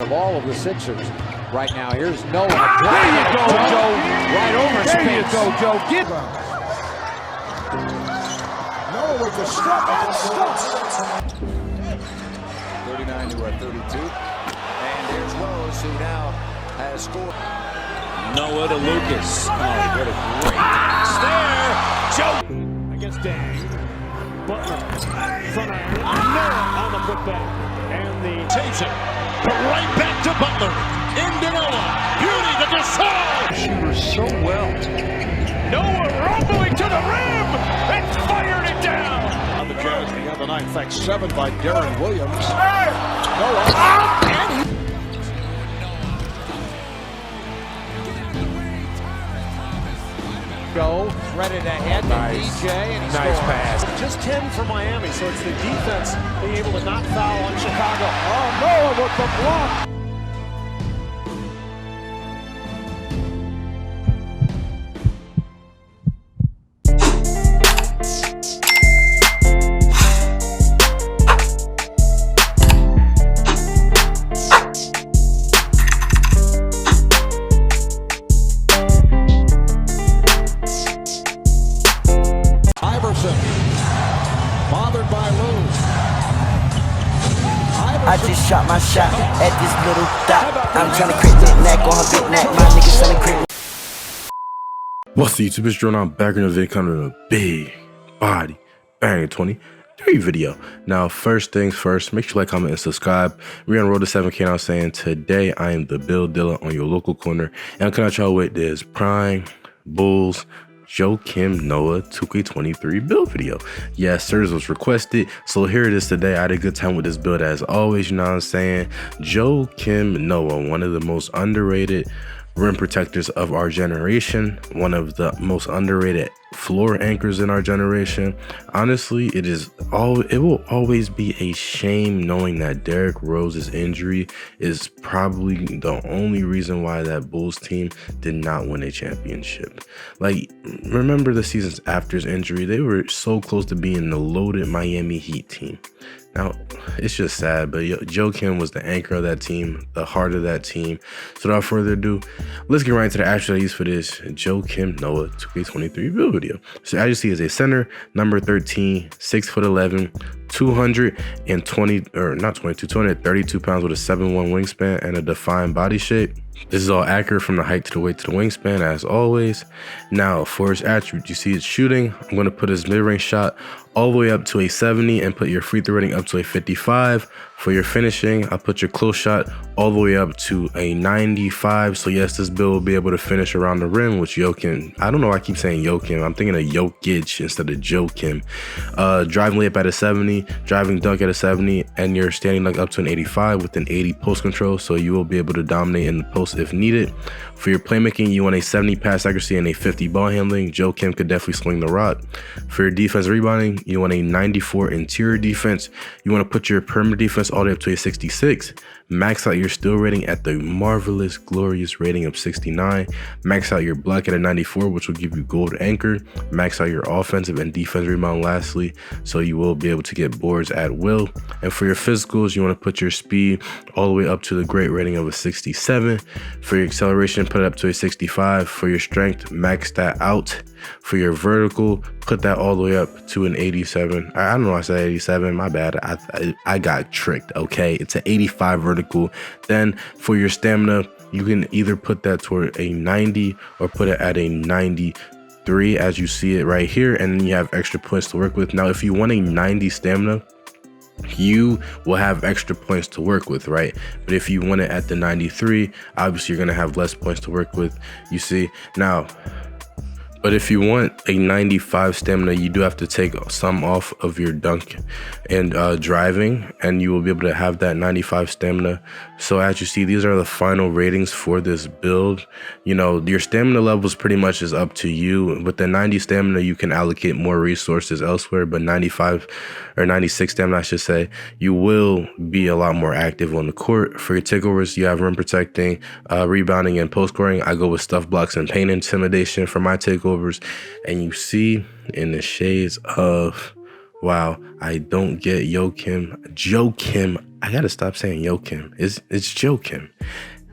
of all of the Sixers right now. Here's Noah. There you go, Joe. Right over There space. you go, Joe. Get Noah with the step and stuff. 39 to 32. And there's Rose, who now has scored. Noah to Lucas. Oh, what a great pass there. Joe against Dan. Butler, front iron. Noah on the putback. And the takes it. Right back to Butler. Into Noah. Beauty to Gasol. shooter so well. Noah rumbling to the rim and fired it down. On the Jazz the other night. In fact, 7 by Darren Williams. Noah. Go, threaded ahead to DJ, and he Nice scores. pass. Just 10 for Miami, so it's the defense being able to not foul on Chicago. Oh, Noah with the block. Bothered by Lou. I just shot my shot at this little dot. I'm trying to crit that neck on her big neck. My niggas selling crit. What's the YouTube? It's Drewww. I'm back in the vid coming with a big body bang 23 video. Now, first things first, make sure you like, comment, and subscribe. We're on road to 7K now, saying today I am the build dealer on your local corner. And I'm coming at y'all with this Prime Bulls Joakim Noah 2K23 build video. Yes, sir, this was requested, so here it is today. I had a good time with this build as always, you know what I'm saying. Joakim Noah, one of the most underrated rim protectors of our generation, one of the most underrated floor anchors in our generation. Honestly, it will always be a shame knowing that Derrick Rose's injury is probably the only reason why that Bulls team did not win a championship. Like, remember the seasons after his injury, they were so close to being the loaded Miami Heat team. Now, it's just sad, but Joakim was the anchor of that team, the heart of that team. So without further ado, let's get right into the attributes for this Joakim Noah 2K23 build video. So as you see, is a center, number 13, 6'11", 232 pounds with a 7'1" wingspan and a defined body shape. This is all accurate from the height to the weight to the wingspan, as always. Now, for his attribute, you see it's shooting. I'm going to put his mid-range shot all the way up to a 70 and put your free throw rating up to a 55. For your finishing, I'll put your close shot all the way up to a 95. So yes, this build will be able to finish around the rim, which Joakim, I don't know why I keep saying Joakim. I'm thinking of Jokic instead of Joakim. Driving layup at a 70, driving dunk at a 70, and your standing dunk up to an 85 with an 80 post control. So you will be able to dominate in the post if needed. For your playmaking, you want a 70 pass accuracy and a 50 ball handling. Joakim could definitely swing the rock. For your defense rebounding, you want a 94 interior defense. You want to put your perimeter defense all the way up to a 66. Max out your steal rating at the marvelous, glorious rating of 69. Max out your block at a 94, which will give you gold anchor. Max out your offensive and defense rebound lastly, so you will be able to get boards at will. And for your physicals, you want to put your speed all the way up to the great rating of a 67. For your acceleration, put it up to a 65. For your strength, max that out. For your vertical, put that all the way up to an 87. I don't know why I said 87, my bad. I got tricked, okay? It's an 85 vertical. Then for your stamina, you can either put that toward a 90 or put it at a 93 as you see it right here, and then you have extra points to work with. Now, if you want a 90 stamina, you will have extra points to work with, right? But if you want it at the 93, obviously you're gonna have less points to work with, you see. Now, but if you want a 95 stamina, you do have to take some off of your dunk and driving, and you will be able to have that 95 stamina. So as you see, these are the final ratings for this build. You know, your stamina levels pretty much is up to you. With the 90 stamina, you can allocate more resources elsewhere, but 95 or 96 stamina, I should say, you will be a lot more active on the court. For your takeovers, you have rim protecting, rebounding, and post scoring. I go with stuff blocks and paint intimidation for my takeovers. And you see in the shades of, wow, I don't get Joakim I gotta stop saying Joakim. It's Joakim,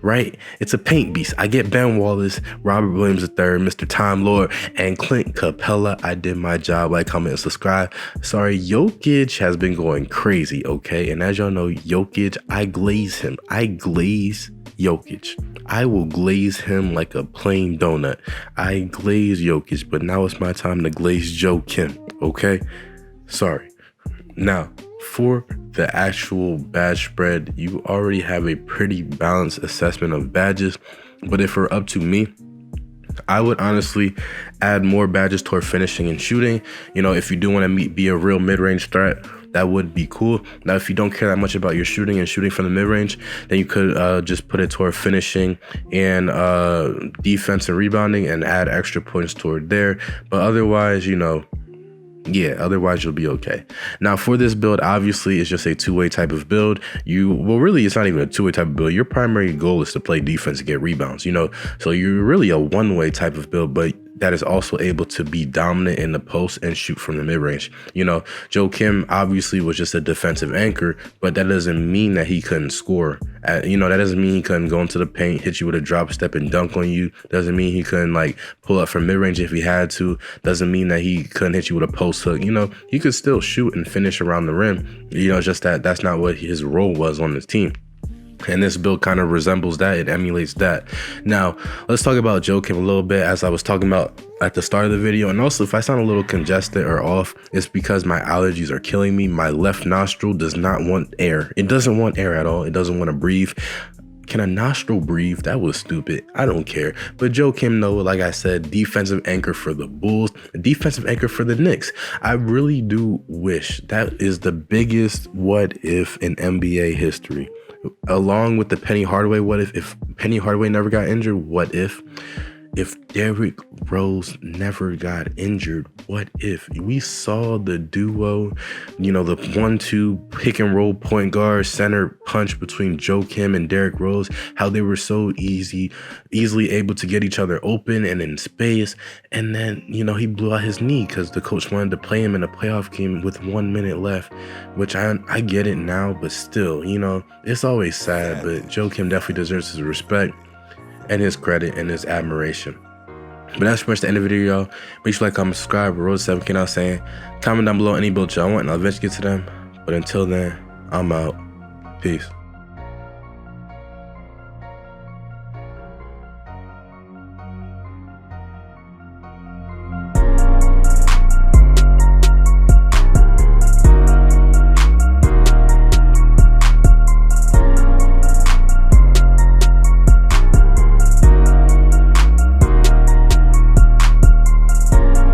right? It's a paint beast. I get Ben Wallace, Robert Williams III, Mr. Time Lord, and Clint Capella. I did my job. Like, comment, and subscribe. Sorry, Jokic has been going crazy, okay? And as y'all know, Jokic, I glaze him. I glaze Jokic. I will glaze him like a plain donut. I glaze Jokic, but now it's my time to glaze Joakim, okay? Sorry. Now, for the actual badge spread, you already have a pretty balanced assessment of badges, but if it were up to me, I would honestly add more badges toward finishing and shooting. You know, if you do want to be a real mid-range threat, that would be cool. Now, if you don't care that much about your shooting and shooting from the mid-range, then you could just put it toward finishing and defense and rebounding and add extra points toward there. But otherwise, you know, yeah, otherwise you'll be okay. Now for this build, obviously it's just a two-way type of build. Well, really, it's not even a two-way type of build. Your primary goal is to play defense and get rebounds, you know? So you're really a one-way type of build, but that is also able to be dominant in the post and shoot from the mid-range. You know, Joakim obviously was just a defensive anchor, but that doesn't mean that he couldn't score. You know, that doesn't mean he couldn't go into the paint, hit you with a drop step and dunk on you. Doesn't mean he couldn't like pull up from mid-range if he had to. Doesn't mean that he couldn't hit you with a post hook. You know, he could still shoot and finish around the rim. You know, just that's not what his role was on the team. And this build kind of resembles that. It emulates that. Now, let's talk about Joakim a little bit, as I was talking about at the start of the video. And also, if I sound a little congested or off, it's because my allergies are killing me. My left nostril does not want air. It doesn't want air at all. It doesn't want to breathe. Can a nostril breathe? That was stupid. I don't care. But Joakim, though, like I said, defensive anchor for the Bulls, defensive anchor for the Knicks. I really do wish that is the biggest what if in NBA history. Along with the Penny Hardaway what if Penny Hardaway never got injured, what if Derrick Rose never got injured, what if we saw the duo, you know, the 1-2 pick and roll point guard center punch between Joakim and Derrick Rose, how they were so easily able to get each other open and in space. And then, you know, he blew out his knee because the coach wanted to play him in a playoff game with 1 minute left, which I get it now, but still, you know, it's always sad. But Joakim definitely deserves his respect and his credit and his admiration. But that's pretty much the end of the video, y'all. Make sure to like, comment, subscribe. Road 7 came out saying, comment down below any build y'all want, and I'll eventually get to them. But until then, I'm out. Peace.